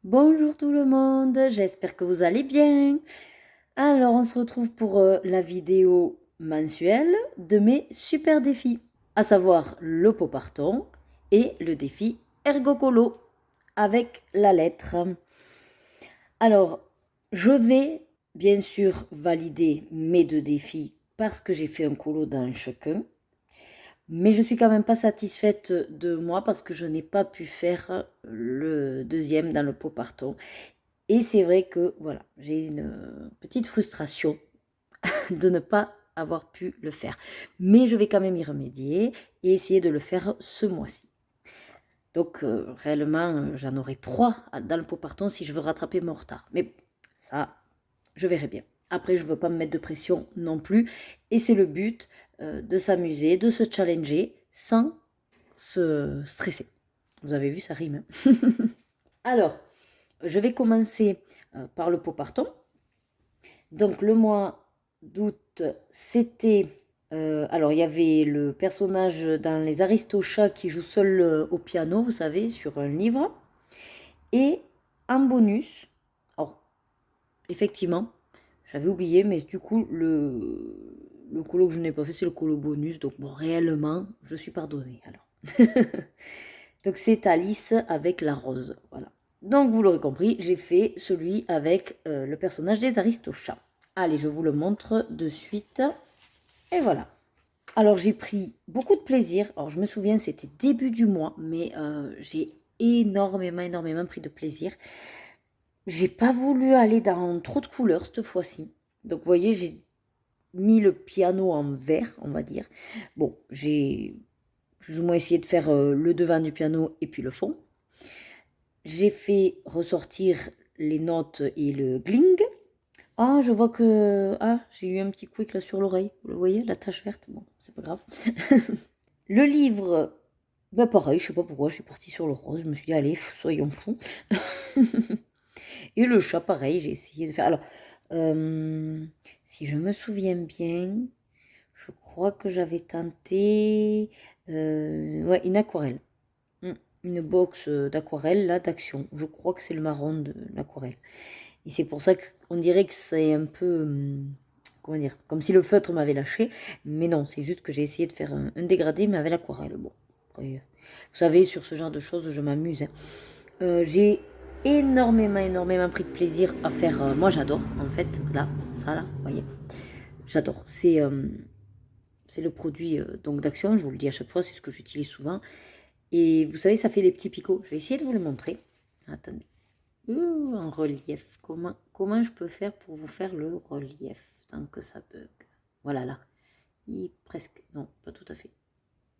Bonjour tout le monde, j'espère que vous allez bien. Alors, on se retrouve pour la vidéo mensuelle de mes super défis, à savoir le pot parton et le défi ergocolo avec la lettre. Alors, je vais bien sûr valider mes deux défis parce que j'ai fait un colo dans chacun. Mais je suis quand même pas satisfaite de moi parce que je n'ai pas pu faire le deuxième dans le pot parton. Et c'est vrai que voilà, j'ai une petite frustration de ne pas avoir pu le faire. Mais je vais quand même y remédier et essayer de le faire ce mois-ci. Donc réellement, j'en aurai 3 dans le pot parton si je veux rattraper mon retard. Mais ça, je verrai bien. Après, je ne veux pas me mettre de pression non plus. Et c'est le but de s'amuser, de se challenger sans se stresser. Vous avez vu, ça rime. Alors, je vais commencer par le pot parton. Donc, le mois d'août, c'était... alors, il y avait le personnage dans Les Aristochats qui joue seul au piano, vous savez, sur un livre. Et en bonus, alors, effectivement, j'avais oublié, mais du coup, le colo que je n'ai pas fait, c'est le colo bonus. Donc, bon, réellement, je suis pardonnée, alors. Donc, c'est Alice avec la rose, voilà. Donc, vous l'aurez compris, j'ai fait celui avec le personnage des Aristochats. Allez, je vous le montre de suite. Et voilà. Alors, j'ai pris beaucoup de plaisir. Alors, je me souviens, c'était début du mois, mais j'ai énormément pris de plaisir. J'ai pas voulu aller dans trop de couleurs cette fois-ci. Donc, vous voyez, j'ai mis le piano en vert, on va dire. Bon, j'ai plus ou moins essayé de faire le devant du piano et puis le fond. J'ai fait ressortir les notes et le gling. Ah, je vois que... Ah, j'ai eu un petit quick là sur l'oreille. Vous le voyez, la tache verte. Bon, c'est pas grave. Le livre, bah pareil, je sais pas pourquoi, je suis partie sur le rose. Je me suis dit, allez, soyons fous. Et le chat, pareil, j'ai essayé de faire... Alors, si je me souviens bien, je crois que j'avais tenté... ouais, une aquarelle. Une box d'aquarelle, là, d'action. Je crois que c'est le marron de l'aquarelle. Et c'est pour ça qu'on dirait que c'est un peu... comment dire, comme si le feutre m'avait lâché. Mais non, c'est juste que j'ai essayé de faire un dégradé, mais avec l'aquarelle. Bon, après, vous savez, sur ce genre de choses, je m'amuse. Hein. J'ai énormément pris de plaisir à faire. Moi, j'adore, en fait, là, ça, là, vous voyez. J'adore. C'est le produit donc d'action, je vous le dis à chaque fois, c'est ce que j'utilise souvent. Et vous savez, ça fait des petits picots. Je vais essayer de vous le montrer. Attendez. En relief. Comment je peux faire pour vous faire le relief tant que ça bug? Voilà, là. Presque. Non, pas tout à fait.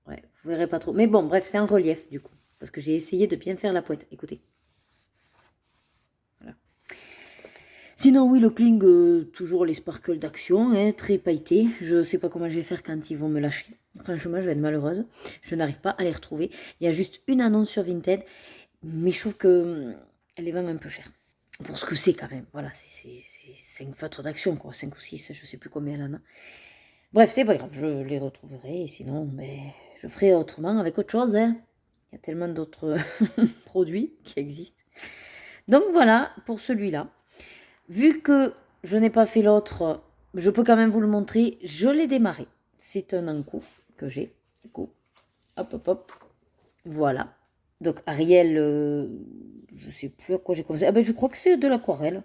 Ouais, vous verrez pas trop. Mais bon, bref, c'est en relief, du coup. Parce que j'ai essayé de bien faire la pointe. Écoutez. Voilà. Sinon, oui, le cling, toujours les sparkles d'action, hein, très pailletés. Je sais pas comment je vais faire quand ils vont me lâcher. Franchement, je vais être malheureuse. Je n'arrive pas à les retrouver. Il y a juste une annonce sur Vinted. Mais je trouve que elle les vend un peu cher. Pour ce que c'est quand même. Voilà, c'est 5 feutres d'action, quoi. 5 ou 6, je sais plus combien elle en a. Bref, c'est pas grave, je les retrouverai. Et sinon, mais je ferai autrement avec autre chose. Hein. Il y a tellement d'autres produits qui existent. Donc voilà, pour celui-là. Vu que je n'ai pas fait l'autre, je peux quand même vous le montrer. Je l'ai démarré. C'est un en-coup que j'ai. Du coup, hop. Voilà. Donc Ariel, je sais plus à quoi j'ai commencé. Ah ben je crois que c'est de l'aquarelle.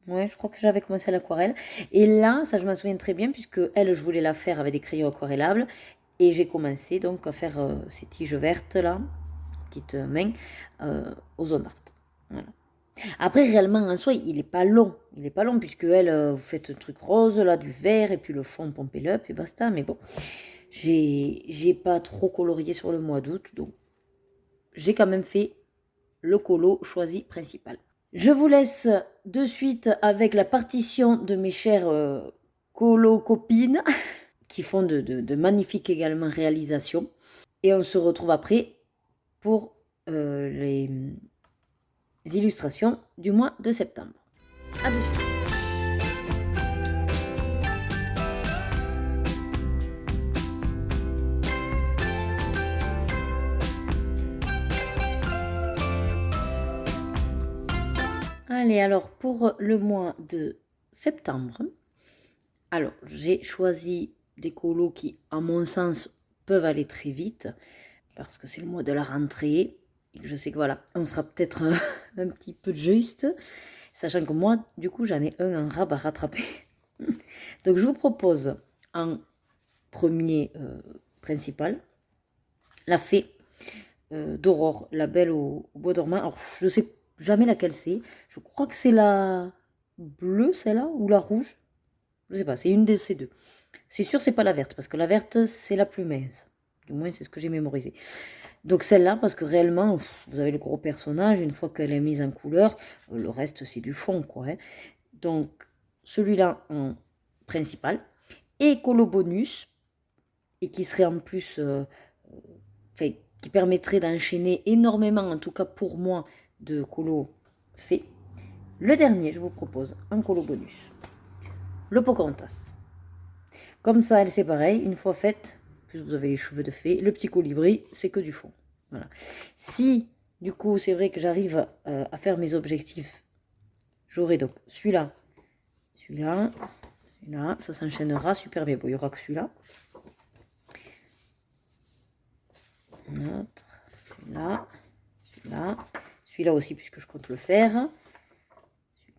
Ouais, je crois que j'avais commencé à l'aquarelle. Et là, ça je m'en souviens très bien puisque elle, je voulais la faire avec des crayons aquarellables. Et j'ai commencé donc à faire ces tiges vertes là, petites mains, au zone art. Voilà. Après, réellement, en soi, il est pas long. Il est pas long puisque elle, vous faites un truc rose, là, du vert, et puis le fond, pompez-le, up et basta. Mais bon, j'ai pas trop colorié sur le mois d'août, donc j'ai quand même fait le colo choisi principal. Je vous laisse de suite avec la partition de mes chères colo copines qui font de magnifiques également réalisations. Et on se retrouve après pour les illustrations du mois de septembre. À de suite. Allez, alors pour le mois de septembre, alors j'ai choisi des colos qui, à mon sens, peuvent aller très vite parce que c'est le mois de la rentrée et que je sais que voilà, on sera peut-être un petit peu juste, sachant que moi, du coup, j'en ai un en rab à rattraper. Donc je vous propose en premier principal la fée d'Aurore, la belle au bois dormant. Alors je sais jamais laquelle c'est. Je crois que c'est la bleue, celle-là, ou la rouge. Je sais pas, c'est une de ces deux. C'est sûr, c'est pas la verte, parce que la verte, c'est la plus mince. Du moins, c'est ce que j'ai mémorisé. Donc celle-là, parce que réellement, vous avez le gros personnage, une fois qu'elle est mise en couleur, le reste, c'est du fond, quoi. Hein. Donc, celui-là en principal. Et colo bonus, et qui serait en plus, enfin, qui permettrait d'enchaîner énormément, en tout cas pour moi, de colo fait. Le dernier, je vous propose, en colo bonus, le Pocahontas. Comme ça, elle c'est pareil, une fois faite, plus vous avez les cheveux de fée, le petit colibri, c'est que du fond. Voilà. Si, du coup, c'est vrai que j'arrive à faire mes objectifs, j'aurai donc celui-là, celui-là, celui-là, ça s'enchaînera super bien. Bon, il n'y aura que celui-là. Un autre, celui-là, celui-là, celui-là aussi, puisque je compte le faire.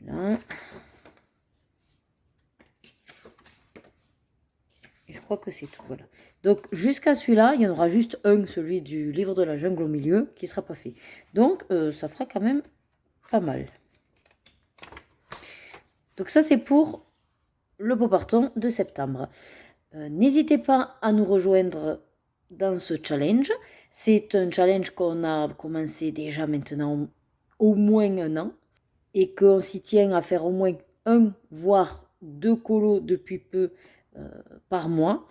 Celui-là. Je crois que c'est tout, voilà. Donc jusqu'à celui-là, il y en aura juste un, celui du livre de la jungle au milieu, qui ne sera pas fait. Donc ça fera quand même pas mal. Donc ça c'est pour le beau parton de septembre. N'hésitez pas à nous rejoindre dans ce challenge. C'est un challenge qu'on a commencé déjà maintenant au moins un an et qu'on s'y tient à faire au moins un, voire deux colos depuis peu par mois.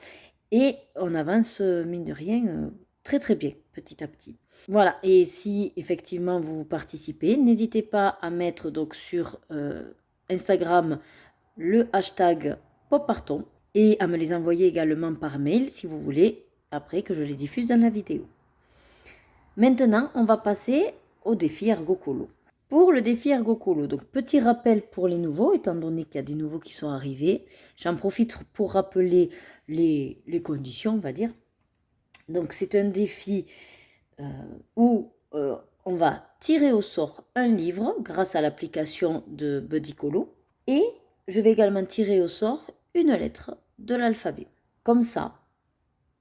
Et on avance, mine de rien, très très bien, petit à petit. Voilà, et si effectivement vous participez, n'hésitez pas à mettre donc sur Instagram le hashtag popparton et à me les envoyer également par mail si vous voulez, après que je les diffuse dans la vidéo. Maintenant, on va passer au défi Ergocolo. Pour le défi Ergocolo, donc petit rappel pour les nouveaux, étant donné qu'il y a des nouveaux qui sont arrivés, j'en profite pour rappeler les conditions, on va dire. Donc c'est un défi où on va tirer au sort un livre grâce à l'application de Buddycolo et je vais également tirer au sort une lettre de l'alphabet. Comme ça,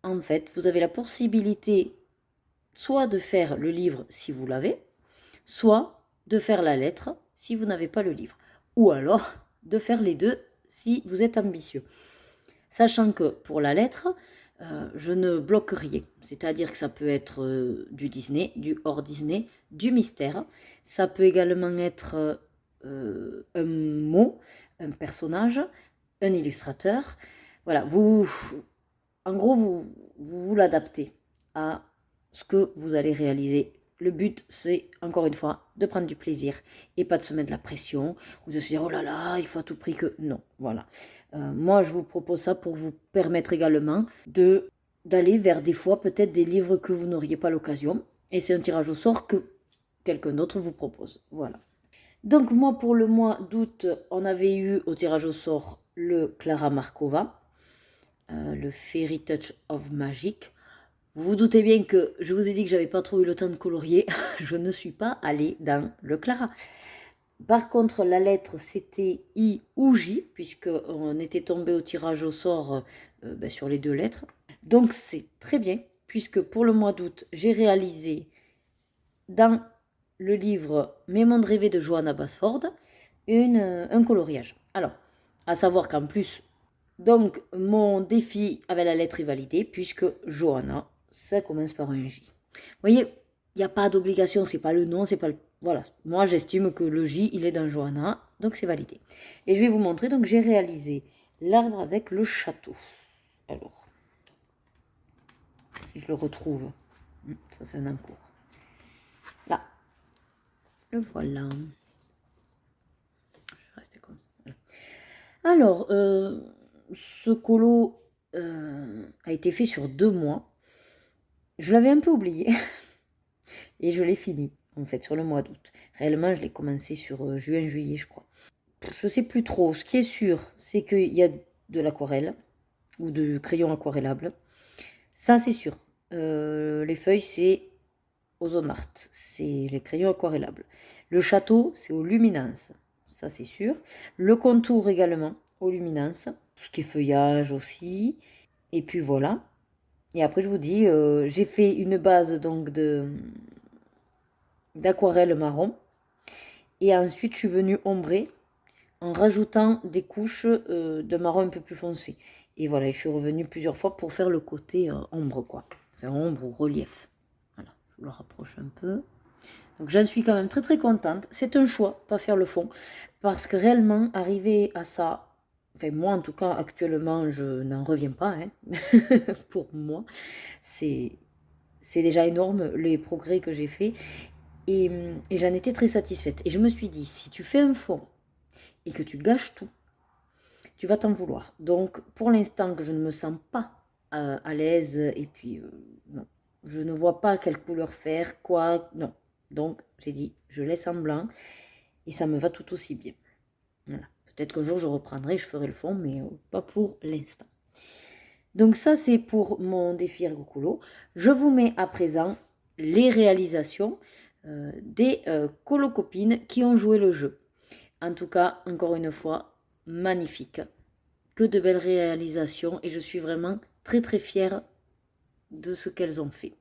en fait, vous avez la possibilité soit de faire le livre si vous l'avez, soit de faire la lettre si vous n'avez pas le livre, ou alors de faire les deux si vous êtes ambitieux. Sachant que pour la lettre, je ne bloque rien. C'est-à-dire que ça peut être du Disney, du hors Disney, du mystère. Ça peut également être un mot, un personnage, un illustrateur. Voilà, en gros, vous l'adaptez à ce que vous allez réaliser. Le but, c'est, encore une fois, de prendre du plaisir et pas de se mettre de la pression ou de se dire, oh là là, il faut à tout prix que... Non, voilà. Moi, je vous propose ça pour vous permettre également d'aller vers des fois peut-être des livres que vous n'auriez pas l'occasion. Et c'est un tirage au sort que quelqu'un d'autre vous propose. Voilà. Donc moi, pour le mois d'août, on avait eu au tirage au sort le Clara Markova, le Fairy Touch of Magic. Vous vous doutez bien que je vous ai dit que j'avais pas trop eu le temps de colorier. Je ne suis pas allée dans le Clara. Par contre, la lettre, c'était I ou J, puisqu'on était tombé au tirage au sort sur les deux lettres. Donc, c'est très bien, puisque pour le mois d'août, j'ai réalisé dans le livre Mes mondes rêvés de Johanna Basford un coloriage. Alors, à savoir qu'en plus, donc, mon défi avec la lettre est validé, puisque Johanna, ça commence par un J. Vous voyez, il n'y a pas d'obligation, c'est pas le nom, c'est pas le... Voilà, moi j'estime que le J, il est dans Johanna, donc c'est validé. Et je vais vous montrer, donc j'ai réalisé l'arbre avec le château. Alors, si je le retrouve, ça c'est un encours. Là, le voilà. Je vais rester comme ça. Voilà. Alors, ce colo a été fait sur 2 mois. Je l'avais un peu oublié et je l'ai fini. en fait, sur le mois d'août. Réellement, je l'ai commencé sur juin-juillet, je crois. Je sais plus trop. Ce qui est sûr, c'est qu'il y a de l'aquarelle ou de crayon aquarellable. Ça, c'est sûr. Les feuilles, c'est Ozone Art. C'est les crayons aquarellables. Le château, c'est au Luminance. Ça, c'est sûr. Le contour également, au Luminance. Tout ce qui est feuillage aussi. Et puis voilà. Et après, je vous dis, j'ai fait une base donc d'aquarelle marron. Et ensuite, je suis venue ombrer en rajoutant des couches de marron un peu plus foncé. Et voilà, je suis revenue plusieurs fois pour faire le côté ombre, quoi. Enfin, ombre ou relief. Voilà, je vous le rapproche un peu. Donc, j'en suis quand même très très contente. C'est un choix, pas faire le fond. Parce que réellement, arriver à ça, enfin, moi en tout cas, actuellement, je n'en reviens pas. Hein. Pour moi, c'est déjà énorme les progrès que j'ai faits. Et j'en étais très satisfaite. Et je me suis dit, si tu fais un fond et que tu gâches tout, tu vas t'en vouloir. Donc, pour l'instant que je ne me sens pas à l'aise, et puis, non, je ne vois pas quelle couleur faire, quoi, non. Donc, j'ai dit, je laisse en blanc, et ça me va tout aussi bien. Voilà. Peut-être qu'un jour, je reprendrai, je ferai le fond, mais pas pour l'instant. Donc, ça, c'est pour mon défi Ergocolo. Je vous mets à présent les réalisations des colocopines qui ont joué le jeu. En tout cas, encore une fois, magnifique. Que de belles réalisations et je suis vraiment très très fière de ce qu'elles ont fait.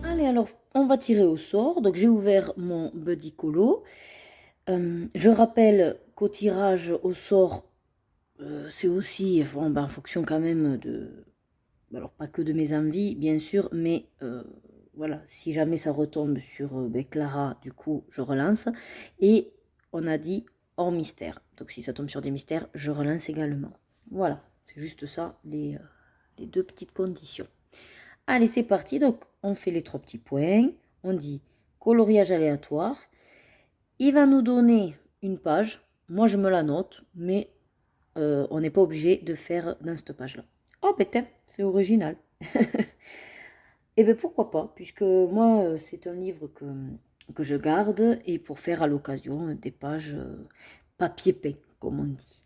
Allez, alors, on va tirer au sort. Donc, j'ai ouvert mon Buddy Colo. Je rappelle qu'au tirage au sort, c'est aussi en fonction quand même de... Alors, pas que de mes envies, bien sûr, mais voilà, si jamais ça retombe sur Clara, du coup, je relance. Et on a dit hors mystère. Donc, si ça tombe sur des mystères, je relance également. Voilà, c'est juste ça, les 2 petites conditions. Allez, c'est parti. Donc, on fait les 3 petits points. On dit coloriage aléatoire. Il va nous donner une page. Moi, je me la note, mais on n'est pas obligé de faire dans cette page-là. Oh, bête, c'est original. Et bien, pourquoi pas, puisque moi, c'est un livre que je garde et pour faire à l'occasion des pages papier peint, comme on dit.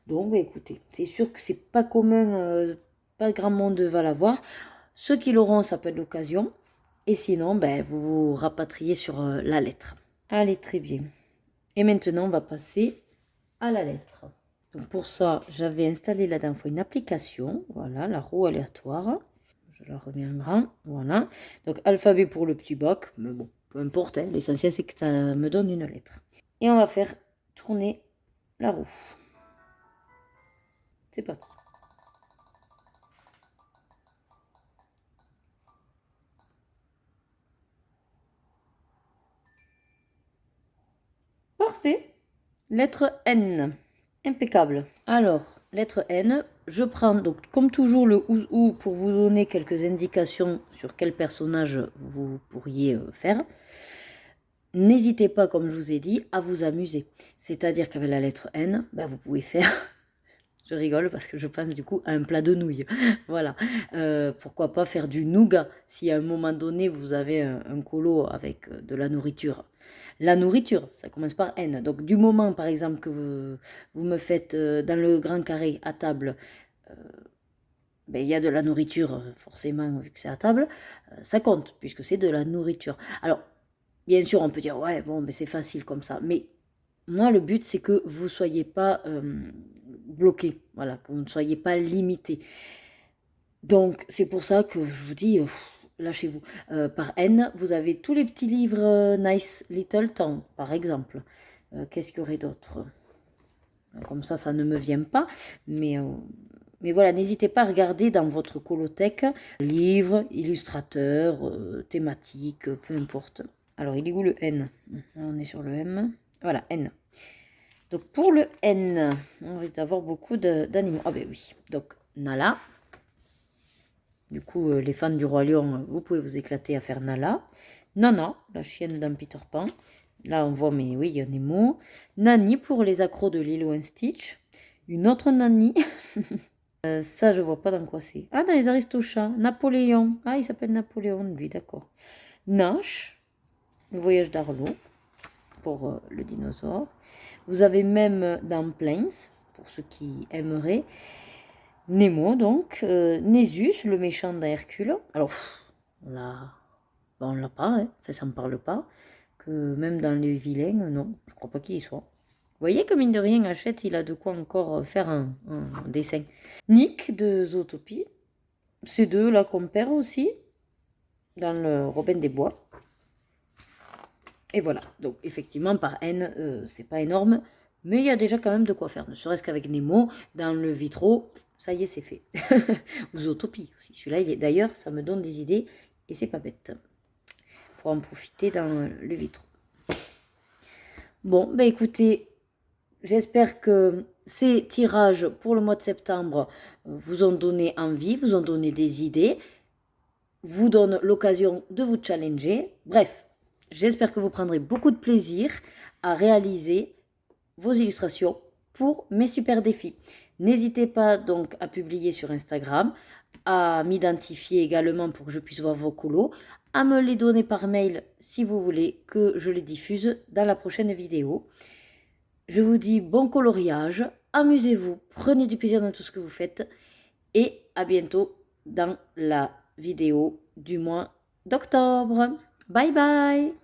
Donc, bah, écoutez, c'est sûr que c'est pas commun, pas grand monde va l'avoir. Ceux qui l'auront, ça peut être l'occasion. Et sinon, ben, vous vous rapatriez sur la lettre. Allez, très bien. Et maintenant, on va passer à la lettre. Donc pour ça, j'avais installé la dernière fois une application. Voilà, la roue aléatoire. Je la remets en grand. Voilà. Donc alphabet pour le petit bac. Mais bon, peu importe. Hein, l'essentiel, c'est que ça me donne une lettre. Et on va faire tourner la roue. C'est parti. Parfait. Lettre N. Impeccable. Alors, lettre N, je prends donc comme toujours le ou pour vous donner quelques indications sur quel personnage vous pourriez faire. N'hésitez pas, comme je vous ai dit, à vous amuser. C'est-à-dire qu'avec la lettre N, ben, vous pouvez faire... Je rigole parce que je pense du coup à un plat de nouilles. Voilà. Pourquoi pas faire du nougat si à un moment donné vous avez un colo avec de la nourriture. La nourriture, ça commence par N. Donc du moment par exemple que vous me faites dans le grand carré à table, ben, il y a de la nourriture forcément vu que c'est à table, ça compte puisque c'est de la nourriture. Alors bien sûr on peut dire ouais bon mais c'est facile comme ça. Mais moi, le but, c'est que vous ne soyez pas bloqué, voilà, que vous ne soyez pas limité. Donc, c'est pour ça que je vous dis, lâchez-vous. Par N, vous avez tous les petits livres Nice Little Town, par exemple. Qu'est-ce qu'il y aurait d'autre? Comme ça ne me vient pas. Mais voilà, n'hésitez pas à regarder dans votre colothèque, livres, illustrateurs, thématiques, peu importe. Alors, il est où le N? On est sur le M. Voilà, N. Donc, pour le N, on risque d'avoir beaucoup d'animaux. Ah ben oui. Donc, Nala. Du coup, les fans du Roi Lion, vous pouvez vous éclater à faire Nala. Nana, la chienne dans Peter Pan. Là, on voit, mais oui, il y a Nemo. Nani pour les accros de Lilo et Stitch. Une autre Nani. Ça, je vois pas dans quoi c'est. Ah, dans les Aristochats. Napoléon. Ah, il s'appelle Napoléon, lui, d'accord. Nash, le voyage d'Arlo, pour le dinosaure. Vous avez même dans Plains, pour ceux qui aimeraient. Nemo, donc. Nésus, le méchant d'Hercule. Alors, on l'a pas, hein. Enfin, ça me parle pas. Que même dans les vilains, non, je crois pas qu'il y soit. Vous voyez que mine de rien, Hachette, il a de quoi encore faire un dessin. Nick de Zootopie. Ces deux là qu'on perd aussi. Dans le Robin des Bois. Et voilà. Donc effectivement, par N, c'est pas énorme. Mais il y a déjà quand même de quoi faire. Ne serait-ce qu'avec Nemo, dans le vitro, ça y est, c'est fait. Ou Zootopie aussi. Celui-là, il est d'ailleurs, ça me donne des idées. Et c'est pas bête. Pour en profiter dans le vitro. Bon, ben écoutez, j'espère que ces tirages pour le mois de septembre vous ont donné envie, vous ont donné des idées, vous donnent l'occasion de vous challenger. Bref, j'espère que vous prendrez beaucoup de plaisir à réaliser vos illustrations pour mes super défis. N'hésitez pas donc à publier sur Instagram, à m'identifier également pour que je puisse voir vos colos, à me les donner par mail si vous voulez que je les diffuse dans la prochaine vidéo. Je vous dis bon coloriage, amusez-vous, prenez du plaisir dans tout ce que vous faites et à bientôt dans la vidéo du mois d'octobre. Bye bye!